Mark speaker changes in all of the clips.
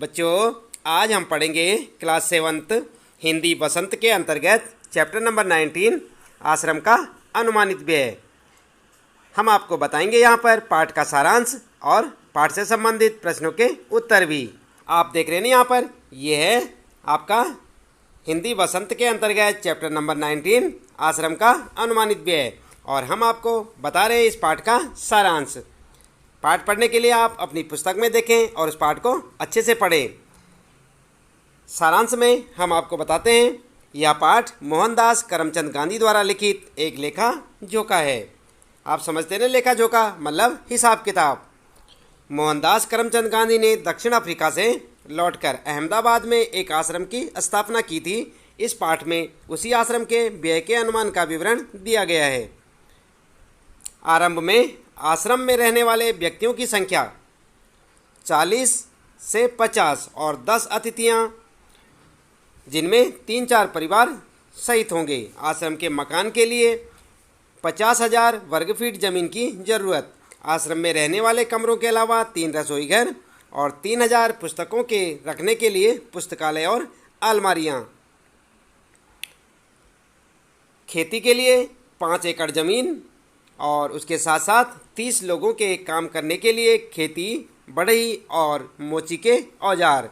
Speaker 1: बच्चों, आज हम पढ़ेंगे क्लास 7th हिंदी बसंत के अंतर्गत चैप्टर नंबर 19 आश्रम का अनुमानित व्यय। हम आपको बताएंगे यहाँ पर पाठ का सारांश और पाठ से संबंधित प्रश्नों के उत्तर भी। आप देख रहे हैं यहाँ पर, यह है आपका हिंदी बसंत के अंतर्गत चैप्टर नंबर 19 आश्रम का अनुमानित व्यय और हम आपको बता रहे हैं इस पाठ का सारांश। पाठ पढ़ने के लिए आप अपनी पुस्तक में देखें और उस पाठ को अच्छे से पढ़ें। सारांश में हम आपको बताते हैं, यह पाठ मोहनदास करमचंद गांधी द्वारा लिखित एक लेखा जोखा है। आप समझते हैं लेखा जोखा मतलब हिसाब किताब। मोहनदास करमचंद गांधी ने दक्षिण अफ्रीका से लौटकर अहमदाबाद में एक आश्रम की स्थापना की थी। इस पाठ में उसी आश्रम के व्यय के अनुमान का विवरण दिया गया है। आरंभ में आश्रम में रहने वाले व्यक्तियों की संख्या 40 से 50 और 10 अतिथियां, जिनमें 3-4 परिवार सहित होंगे। आश्रम के मकान के लिए 50,000 वर्ग फीट जमीन की जरूरत। आश्रम में रहने वाले कमरों के अलावा 3 रसोई घर और 3,000 पुस्तकों के रखने के लिए पुस्तकालय और अलमारियां। खेती के लिए 5 एकड़ जमीन और उसके साथ साथ 30 लोगों के काम करने के लिए खेती, बढ़ई और मोची के औजार।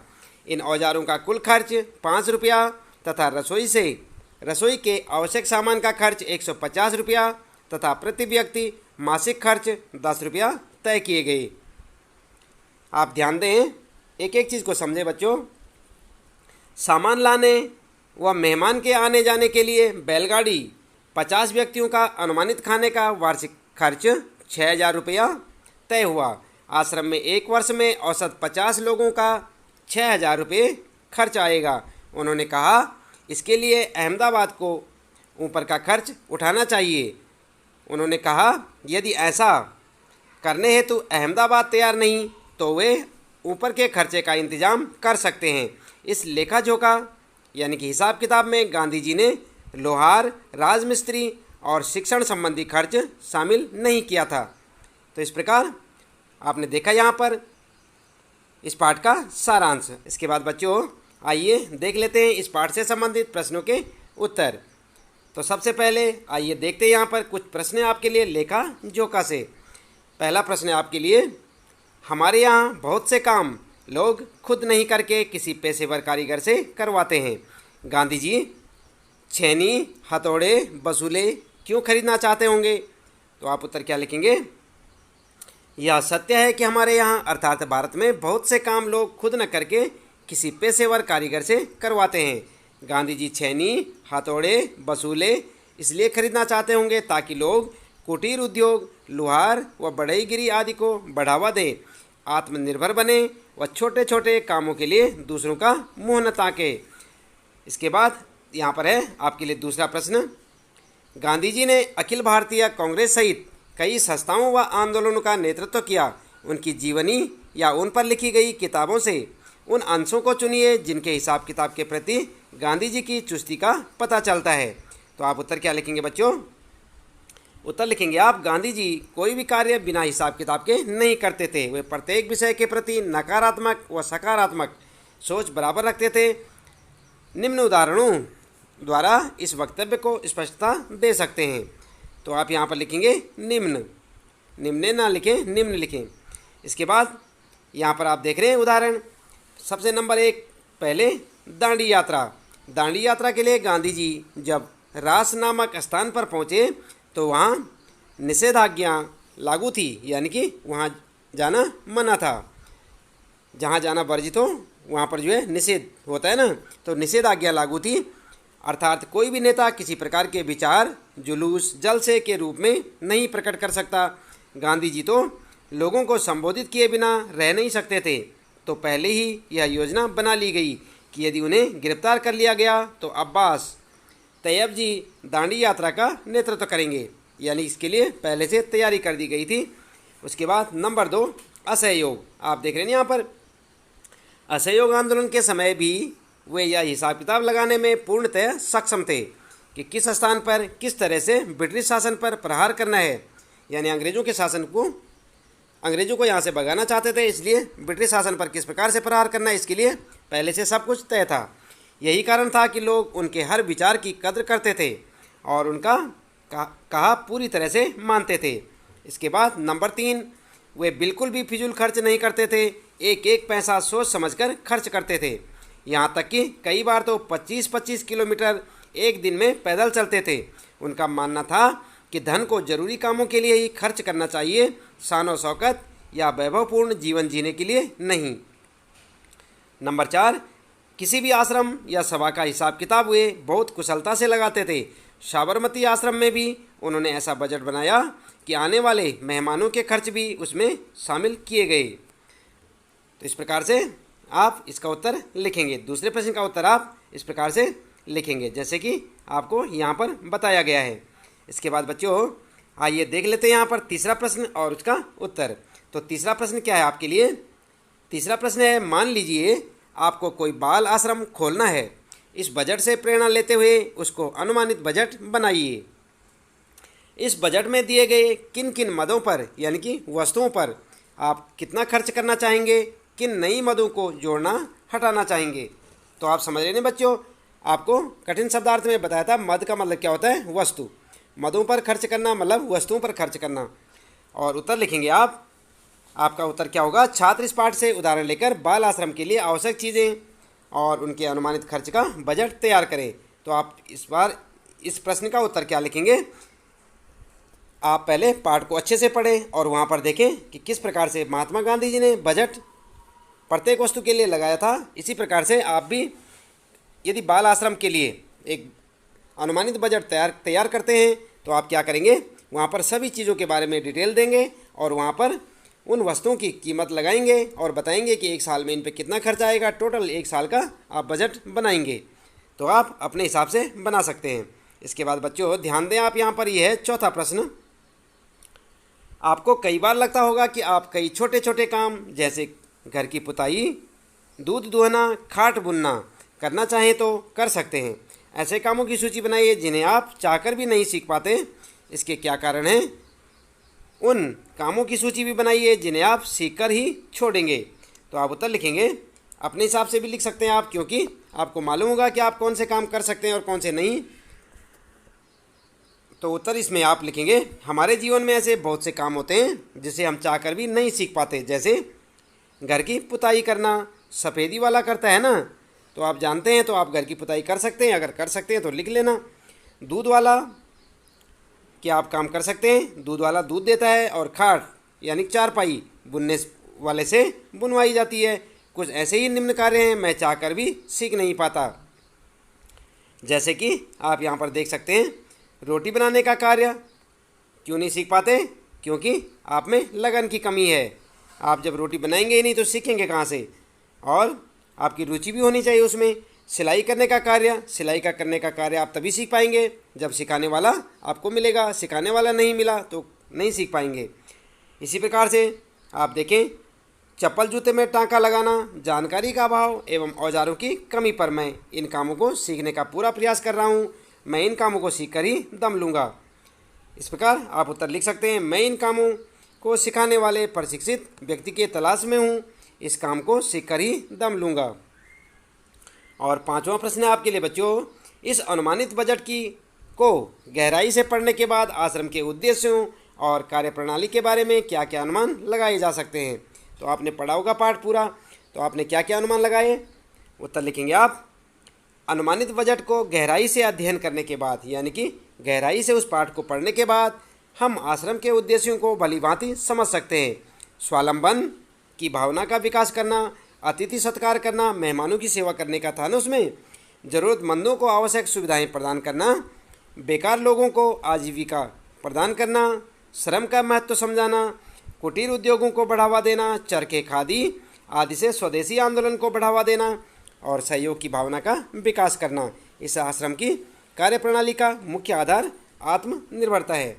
Speaker 1: इन औजारों का कुल खर्च 5 रुपया तथा रसोई के आवश्यक सामान का खर्च 150 रुपया तथा प्रति व्यक्ति मासिक खर्च 10 रुपया तय किए गए। आप ध्यान दें, एक एक चीज़ को समझें बच्चों। सामान लाने व मेहमान के आने जाने के लिए बैलगाड़ी, 50 व्यक्तियों का अनुमानित खाने का वार्षिक खर्च 6,000 रुपया तय हुआ। आश्रम में एक वर्ष में औसत 50 लोगों का 6,000 रुपये खर्च आएगा। उन्होंने कहा, इसके लिए अहमदाबाद को ऊपर का खर्च उठाना चाहिए। उन्होंने कहा, यदि ऐसा करने हेतु अहमदाबाद तैयार नहीं तो वे ऊपर के खर्चे का इंतजाम कर सकते हैं। इस लेखा जोखा यानी कि हिसाब किताब में गांधी जी ने लोहार, राजमिस्त्री और शिक्षण संबंधी खर्च शामिल नहीं किया था। तो इस प्रकार आपने देखा यहाँ पर इस पाठ का सारांश। इसके बाद बच्चों आइए देख लेते हैं इस पाठ से संबंधित प्रश्नों के उत्तर। तो सबसे पहले आइए देखते हैं यहाँ पर कुछ प्रश्न आपके लिए लेखा जोखा से। पहला प्रश्न है आपके लिए, हमारे यहाँ बहुत से काम लोग खुद नहीं करके किसी पेशेवर कारीगर से करवाते हैं। गांधी जी छेनी, हथौड़े, बसूले क्यों खरीदना चाहते होंगे? तो आप उत्तर क्या लिखेंगे? यह सत्य है कि हमारे यहाँ अर्थात भारत में बहुत से काम लोग खुद न करके किसी पेशेवर कारीगर से करवाते हैं। गांधी जी छेनी, हथौड़े, बसूले इसलिए खरीदना चाहते होंगे ताकि लोग कुटीर उद्योग, लोहार व बढ़ईगिरी आदि को बढ़ावा दें, आत्मनिर्भर बने व छोटे छोटे कामों के लिए दूसरों का मुँह न ताके। इसके बाद यहाँ पर है आपके लिए दूसरा प्रश्न, गांधी जी ने अखिल भारतीय कांग्रेस सहित कई संस्थाओं व आंदोलनों का नेतृत्व किया। उनकी जीवनी या उन पर लिखी गई किताबों से उन अंशों को चुनिए जिनके हिसाब किताब के प्रति गांधी जी की चुस्ती का पता चलता है। तो आप उत्तर क्या लिखेंगे बच्चों? उत्तर लिखेंगे आप, गांधी जी कोई भी कार्य बिना हिसाब किताब के नहीं करते थे। वे प्रत्येक विषय के प्रति नकारात्मक व सकारात्मक सोच बराबर रखते थे। निम्न उदाहरणों द्वारा इस वक्तव्य को स्पष्टता दे सकते हैं। तो आप यहाँ पर लिखेंगे निम्न, निम्न ना लिखें, निम्न लिखें। इसके बाद यहाँ पर आप देख रहे हैं उदाहरण। सबसे नंबर 1 पहले दांडी यात्रा। दांडी यात्रा के लिए गांधी जी जब रास नामक स्थान पर पहुँचे तो वहाँ निषेधाज्ञा लागू थी, यानी कि वहाँ जाना मना था। जहाँ जाना वर्जित हो वहाँ पर जो है निषेध होता है ना, तो निषेधाज्ञा लागू थी। अर्थात कोई भी नेता किसी प्रकार के विचार, जुलूस, जलसे के रूप में नहीं प्रकट कर सकता। गांधी जी तो लोगों को संबोधित किए बिना रह नहीं सकते थे। तो पहले ही यह योजना बना ली गई कि यदि उन्हें गिरफ्तार कर लिया गया तो अब्बास तैयब जी दांडी यात्रा का नेतृत्व करेंगे, यानी इसके लिए पहले से तैयारी कर दी गई थी। उसके बाद नंबर 2 असहयोग। आप देख रहे हैं यहाँ पर, असहयोग आंदोलन के समय भी वे यह हिसाब किताब लगाने में पूर्णतः सक्षम थे कि किस स्थान पर किस तरह से ब्रिटिश शासन पर प्रहार करना है, यानी अंग्रेज़ों के शासन को अंग्रेजों को यहाँ से भगाना चाहते थे, इसलिए ब्रिटिश शासन पर किस प्रकार से प्रहार करना है इसके लिए पहले से सब कुछ तय था। यही कारण था कि लोग उनके हर विचार की कद्र करते थे और उनका कहा पूरी तरह से मानते थे। इसके बाद नंबर 3, वे बिल्कुल भी फिजूल खर्च नहीं करते थे, एक एक पैसा सोच समझकर खर्च करते थे। यहाँ तक कि कई बार तो 25-25 किलोमीटर एक दिन में पैदल चलते थे। उनका मानना था कि धन को जरूरी कामों के लिए ही खर्च करना चाहिए, शान और शौकत या वैभवपूर्ण जीवन जीने के लिए नहीं। नंबर 4, किसी भी आश्रम या सभा का हिसाब किताब वे बहुत कुशलता से लगाते थे। साबरमती आश्रम में भी उन्होंने ऐसा बजट बनाया कि आने वाले मेहमानों के खर्च भी उसमें शामिल किए गए। तो इस प्रकार से आप इसका उत्तर लिखेंगे। दूसरे प्रश्न का उत्तर आप इस प्रकार से लिखेंगे जैसे कि आपको यहाँ पर बताया गया है। इसके बाद बच्चों आइए देख लेते हैं यहाँ पर तीसरा प्रश्न और उसका उत्तर। तो तीसरा प्रश्न क्या है आपके लिए? तीसरा प्रश्न है, मान लीजिए आपको कोई बाल आश्रम खोलना है। इस बजट से प्रेरणा लेते हुए उसको अनुमानित बजट बनाइए। इस बजट में दिए गए किन किन मदों पर यानी कि वस्तुओं पर आप कितना खर्च करना चाहेंगे, किन नई मदों को जोड़ना हटाना चाहेंगे। तो आप समझ रहे हैं बच्चों, आपको कठिन शब्दार्थ में बताया था मद का मतलब क्या होता है, वस्तु। मदों पर खर्च करना मतलब वस्तुओं पर खर्च करना। और उत्तर लिखेंगे आप। आपका उत्तर क्या होगा? छात्र इस पाठ से उदाहरण लेकर बाल आश्रम के लिए आवश्यक चीज़ें और उनके अनुमानित खर्च का बजट तैयार करें। तो आप इस बार इस प्रश्न का उत्तर क्या लिखेंगे? आप पहले पाठ को अच्छे से पढ़ें और वहाँ पर देखें कि किस प्रकार से महात्मा गांधी जी ने बजट प्रत्येक वस्तु के लिए लगाया था। इसी प्रकार से आप भी यदि बाल आश्रम के लिए एक अनुमानित बजट तैयार करते हैं तो आप क्या करेंगे, वहाँ पर सभी चीज़ों के बारे में डिटेल देंगे और वहाँ पर उन वस्तुओं की कीमत लगाएंगे और बताएंगे कि एक साल में इन पे कितना खर्च आएगा। टोटल एक साल का आप बजट बनाएंगे। तो आप अपने हिसाब से बना सकते हैं। इसके बाद बच्चों ध्यान दें, आप यहाँ पर यह है चौथा प्रश्न। आपको कई बार लगता होगा कि आप कई छोटे छोटे काम जैसे घर की पुताई, दूध दुहना, खाट बुनना करना चाहें तो कर सकते हैं। ऐसे कामों की सूची बनाइए जिन्हें आप चाहकर भी नहीं सीख पाते। इसके क्या कारण हैं? उन कामों की सूची भी बनाइए जिन्हें आप सीखकर ही छोड़ेंगे। तो आप उत्तर लिखेंगे। अपने हिसाब से भी लिख सकते हैं आप, क्योंकि आपको मालूम होगा कि आप कौन से काम कर सकते हैं और कौन से नहीं। तो उत्तर इसमें आप लिखेंगे, हमारे जीवन में ऐसे बहुत से काम होते हैं जिसे हम चाहकर भी नहीं सीख पाते। जैसे घर की पुताई करना, सफ़ेदी वाला करता है ना, तो आप जानते हैं तो आप घर की पुताई कर सकते हैं। अगर कर सकते हैं तो लिख लेना। दूध वाला क्या आप काम कर सकते हैं? दूध वाला दूध देता है। और खाट यानी चारपाई बुनने वाले से बुनवाई जाती है। कुछ ऐसे ही निम्न कार्य हैं मैं चाहकर भी सीख नहीं पाता। जैसे कि आप यहाँ पर देख सकते हैं, रोटी बनाने का कार्य क्यों नहीं सीख पाते? क्योंकि आप में लगन की कमी है। आप जब रोटी बनाएंगे ही नहीं तो सीखेंगे कहाँ से? और आपकी रुचि भी होनी चाहिए उसमें। सिलाई करने का कार्य, सिलाई का करने का कार्य आप तभी सीख पाएंगे जब सिखाने वाला आपको मिलेगा। सिखाने वाला नहीं मिला तो नहीं सीख पाएंगे। इसी प्रकार से आप देखें, चप्पल जूते में टाँका लगाना, जानकारी का अभाव एवं औजारों की कमी पर मैं इन कामों को सीखने का पूरा प्रयास कर रहा हूँ। मैं इन कामों को सीख कर ही दम लूँगा। इस प्रकार आप उत्तर लिख सकते हैं, मैं इन कामों को सिखाने वाले प्रशिक्षित व्यक्ति के तलाश में हूँ। इस काम को सीख कर ही दम लूँगा। और पांचवा प्रश्न है आपके लिए बच्चों, इस अनुमानित बजट की को गहराई से पढ़ने के बाद आश्रम के उद्देश्यों और कार्यप्रणाली के बारे में क्या क्या अनुमान लगाए जा सकते हैं। तो आपने पढ़ा होगा पाठ पूरा, तो आपने क्या क्या अनुमान लगाए? उत्तर लिखेंगे आप। अनुमानित बजट को गहराई से अध्ययन करने के बाद यानी कि गहराई से उस पाठ को पढ़ने के बाद हम आश्रम के उद्देश्यों को भलीभांति समझ सकते हैं। स्वावलंबन की भावना का विकास करना, अतिथि सत्कार करना, मेहमानों की सेवा करने का था ना उसमें, ज़रूरतमंदों को आवश्यक सुविधाएं प्रदान करना, बेकार लोगों को आजीविका प्रदान करना, श्रम का महत्व समझाना, कुटीर उद्योगों को बढ़ावा देना, चरखे खादी आदि से स्वदेशी आंदोलन को बढ़ावा देना और सहयोग की भावना का विकास करना। इस आश्रम की कार्यप्रणाली का मुख्य आधार आत्मनिर्भरता है।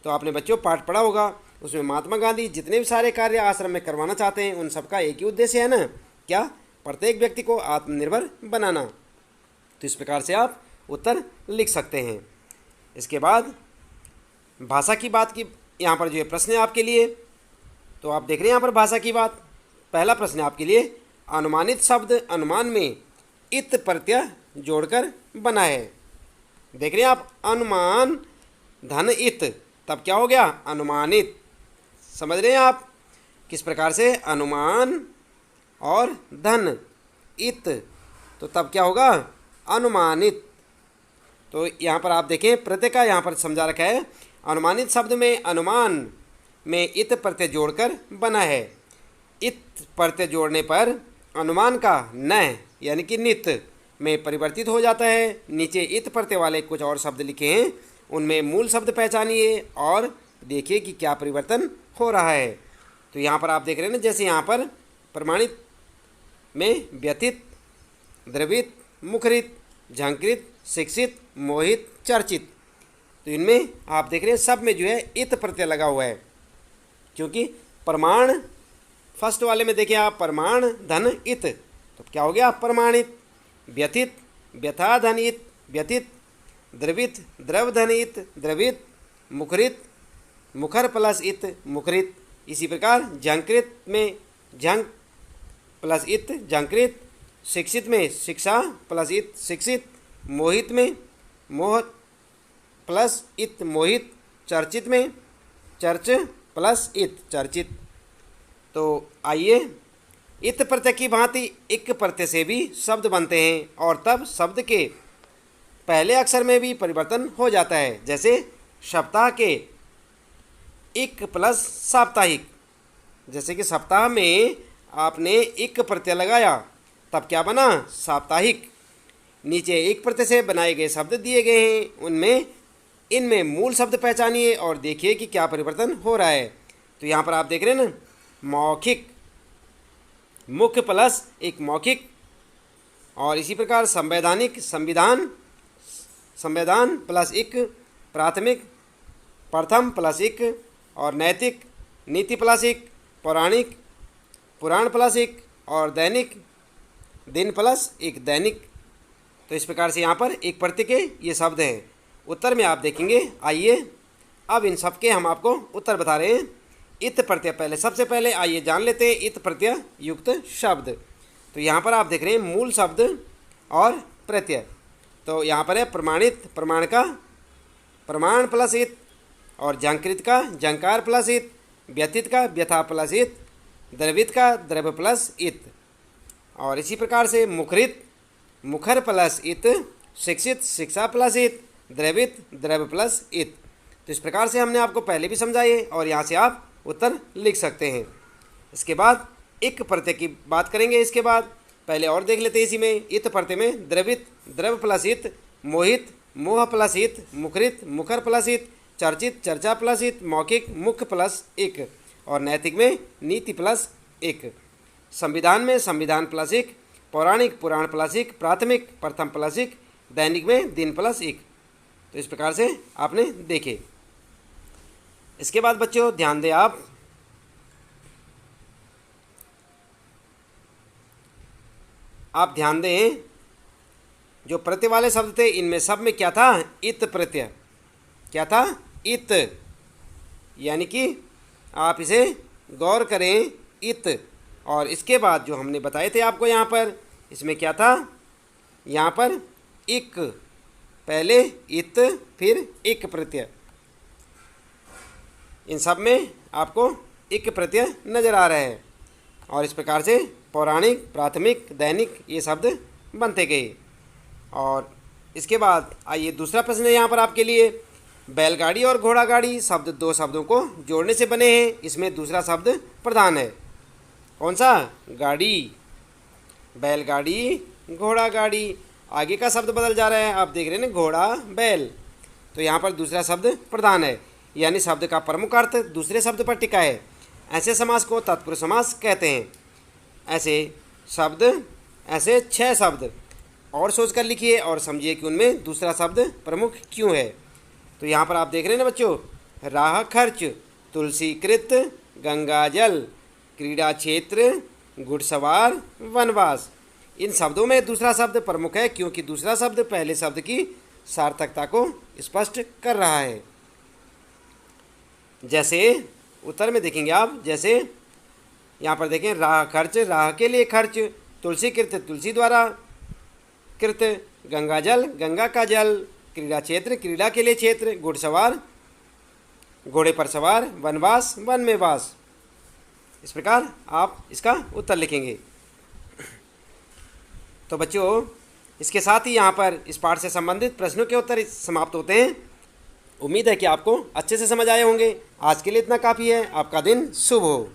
Speaker 1: तो आपने बच्चों पाठ पढ़ा होगा, उसमें महात्मा गांधी जितने भी सारे कार्य आश्रम में करवाना चाहते हैं उन सबका एक ही उद्देश्य है ना, क्या? प्रत्येक व्यक्ति को आत्मनिर्भर बनाना। तो इस प्रकार से आप उत्तर लिख सकते हैं। इसके बाद भाषा की बात की यहाँ पर जो है प्रश्न है आपके लिए। तो आप देख रहे हैं यहाँ पर भाषा की बात। पहला प्रश्न है आपके लिए, अनुमानित शब्द अनुमान में इत प्रत्यय जोड़कर बना है। देख रहे हैं आप, अनुमान धन इत, तब क्या हो गया, अनुमानित। समझ रहे हैं आप किस प्रकार से, अनुमान और धन इत, तो तब क्या होगा, अनुमानित। तो यहाँ पर आप देखें प्रत्यय का यहाँ पर समझा रखा है, अनुमानित शब्द में अनुमान में इत प्रत्यय जोड़कर बना है। इत प्रत्यय जोड़ने पर अनुमान का न यानी कि नित में परिवर्तित हो जाता है। नीचे इत प्रत्यय वाले कुछ और शब्द लिखे हैं, उनमें मूल शब्द पहचानिए और देखिए कि क्या परिवर्तन हो रहा है। तो यहाँ पर आप देख रहे हैं ना, जैसे यहाँ पर प्रमाणित में व्यथित, द्रवित, मुखरित, झंकृत, शिक्षित, मोहित, चर्चित, तो इनमें आप देख रहे हैं सब में जो है इत प्रत्यय लगा हुआ है, क्योंकि प्रमाण फर्स्ट वाले में देखिए आप, प्रमाण धन इत, तो क्या हो गया, प्रमाणित। व्यथित, व्यथा धन इत, व्यथित। द्रवित, द्रव धन इत, द्रवित। मुखरित, मुखर प्लस इत, मुखरित। इसी प्रकार झंकृत में झंक प्लस इत, झंकृत। शिक्षित में शिक्षा प्लस इत, शिक्षित। मोहित में मोह प्लस इत, मोहित। चर्चित में चर्च प्लस इत, चर्चित। तो आइए, इत प्रत्यय की भांति इक प्रत्यय से भी शब्द बनते हैं और तब शब्द के पहले अक्षर में भी परिवर्तन हो जाता है। जैसे सप्ताह के इक प्लस साप्ताहिक, जैसे कि सप्ताह में आपने इक प्रत्यय लगाया तब क्या बना, साप्ताहिक। नीचे एक प्रत्यय से बनाए गए शब्द दिए गए हैं, इनमें मूल शब्द पहचानिए और देखिए कि क्या परिवर्तन हो रहा है। तो यहाँ पर आप देख रहे हैं ना, मौखिक, मुख्य प्लस एक मौखिक। और इसी प्रकार संवैधानिक, संविधान, संविधान प्लस एक। प्राथमिक, प्रथम प्लस एक। और नैतिक, नीति प्लस एक। पौराणिक, पुराण प्लस एक। और दैनिक, दिन प्लस एक, दैनिक। तो इस प्रकार से यहाँ पर एक प्रत्यय के ये शब्द हैं। उत्तर में आप देखेंगे। आइए अब इन सब के हम आपको उत्तर बता रहे हैं। इत प्रत्यय, पहले सबसे पहले आइए जान लेते हैं इत प्रत्यय युक्त शब्द। तो यहाँ पर आप देख रहे हैं मूल शब्द और प्रत्यय। तो यहाँ पर है प्रमाणित, प्रमाण का प्रमाण प्लस इत। और झंकृत का झंकार प्लस इत। व्यथित का व्यथा प्लस इत। द्रवित का द्रव प्लस इत। और इसी प्रकार से मुखरित, मुखर प्लस इत। शिक्षित, शिक्षा प्लस इत। द्रवित, द्रव प्लस इत। तो इस प्रकार से हमने आपको पहले भी समझाए और यहाँ से आप उत्तर लिख सकते हैं। इसके बाद इक प्रत्यय की बात करेंगे। इसके बाद पहले और देख लेते हैं इसी में। इत प्रत्यय में द्रवित, द्रव प्लस इत। मोहित, मोह प्लस इत। मुखरित, मुखर प्लस इत। चर्चित, चर्चा प्लस इत। मौखिक, मुख्य प्लस एक। और नैतिक में नीति प्लस एक। संविधान में संविधान प्लस एक। पौराणिक, पुराण प्लस एक। प्राथमिक, प्रथम प्लस एक। दैनिक में दिन प्लस एक। तो इस प्रकार से आपने देखे। इसके बाद बच्चों ध्यान दें आप ध्यान दें, जो प्रत्यय वाले शब्द थे इनमें सब में क्या था, इत प्रत्यय। क्या था, इत। यानी कि आप इसे गौर करें, इत। और इसके बाद जो हमने बताए थे आपको यहाँ पर, इसमें क्या था, यहाँ पर इक, पहले इत फिर इक प्रत्यय। इन सब में आपको इक प्रत्यय नज़र आ रहा है। और इस प्रकार से पौराणिक, प्राथमिक, दैनिक ये शब्द बनते गए। और इसके बाद आइए दूसरा प्रश्न है यहाँ पर आपके लिए। बैलगाड़ी और घोड़ा गाड़ी शब्द दो शब्दों को जोड़ने से बने हैं। इसमें दूसरा शब्द प्रधान है। कौन सा, गाड़ी। बैलगाड़ी, घोड़ा गाड़ी। आगे का शब्द बदल जा रहा है, आप देख रहे हैं ना, घोड़ा, बैल। तो यहाँ पर दूसरा शब्द प्रधान है, यानी शब्द का प्रमुख अर्थ दूसरे शब्द पर टिका है। ऐसे समास को तत्पुरुष समास कहते हैं। ऐसे शब्द, ऐसे 6 शब्द और सोचकर लिखिए और समझिए कि उनमें दूसरा शब्द प्रमुख क्यों है। तो यहाँ पर आप देख रहे हैं ना बच्चों, राह खर्च, तुलसीकृत, गंगाजल, क्रीड़ा क्षेत्र, घुड़सवार, वनवास। इन शब्दों में दूसरा शब्द प्रमुख है क्योंकि दूसरा शब्द पहले शब्द की सार्थकता को स्पष्ट कर रहा है। जैसे उत्तर में देखेंगे आप, जैसे यहाँ पर देखें, राह खर्च, राह के लिए खर्च, तुलसी कृत, तुलसी द्वारा कृत, गंगा जल, गंगा का जल, क्रीड़ा क्षेत्र, क्रीड़ा के लिए क्षेत्र, घुड़सवार, घोड़े पर सवार, वनवास, वन में वास। इस प्रकार आप इसका उत्तर लिखेंगे। तो बच्चों, इसके साथ ही यहाँ पर इस पाठ से संबंधित प्रश्नों के उत्तर समाप्त होते हैं। उम्मीद है कि आपको अच्छे से समझ आए होंगे। आज के लिए इतना काफ़ी है। आपका दिन शुभ हो।